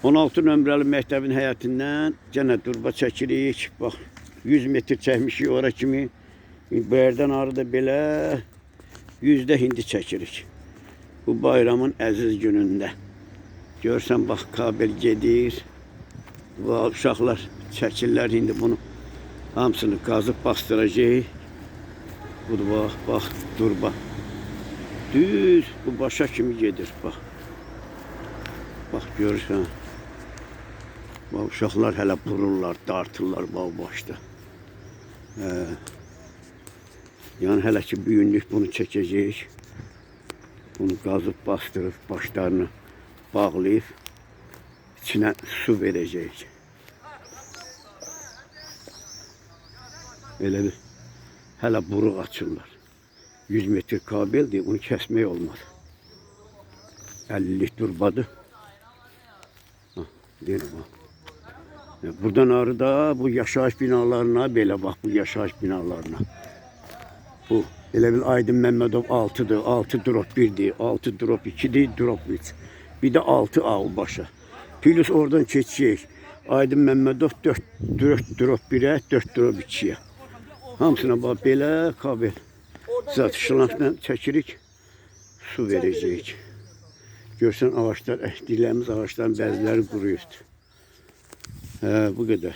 16 nömrəli məktəbin həyətindən yenə durba çəkirik. Bax 100 metr çəkmişik ora kimi. Bu yerdən arı da belə 100-də hindi çəkirik. Bu bayramın əziz günündə. Görsən bax kabel gedir. Və uşaqlar çəkirlər indi bunu. Hamısını qazıb bastıracaq. Budur bax, bax durba. Düz bu başa kimi gedir bax. Bax görürsən. Bax uşaqlar hələ vururlar, dartırlar bax başda. Yəni hələ ki bu günlük bunu çəkəcəyik. Bunu qazıb bastırıb başlarını bağlayıb içinə su verəcəyik. Elə bir hələ buruq açırlar. 100 metr kabeldir, onu kəsmək olmaz. 50'lik durbadır. Deyir bax. Buradan arı da bu yaşayış binalarına belə bax bu yaşayış binalarına. Bu elə bil Aydın Məmmədov 6'dır, 6 drop 1'dir, 6 drop 2'dir, drop 3. Bir de 6 ağ başa. Plus oradan keçəcək. Aydın Məmmədov 4 drop 1'ə, 4 drop 2'yə. Hamısına bax belə kabel. Zat şılankla çəkirik, su verəcəyik. Görsən ağaçlar, əkdiklərimiz ağaçların bəziləri quruyubdur. Bu qədər.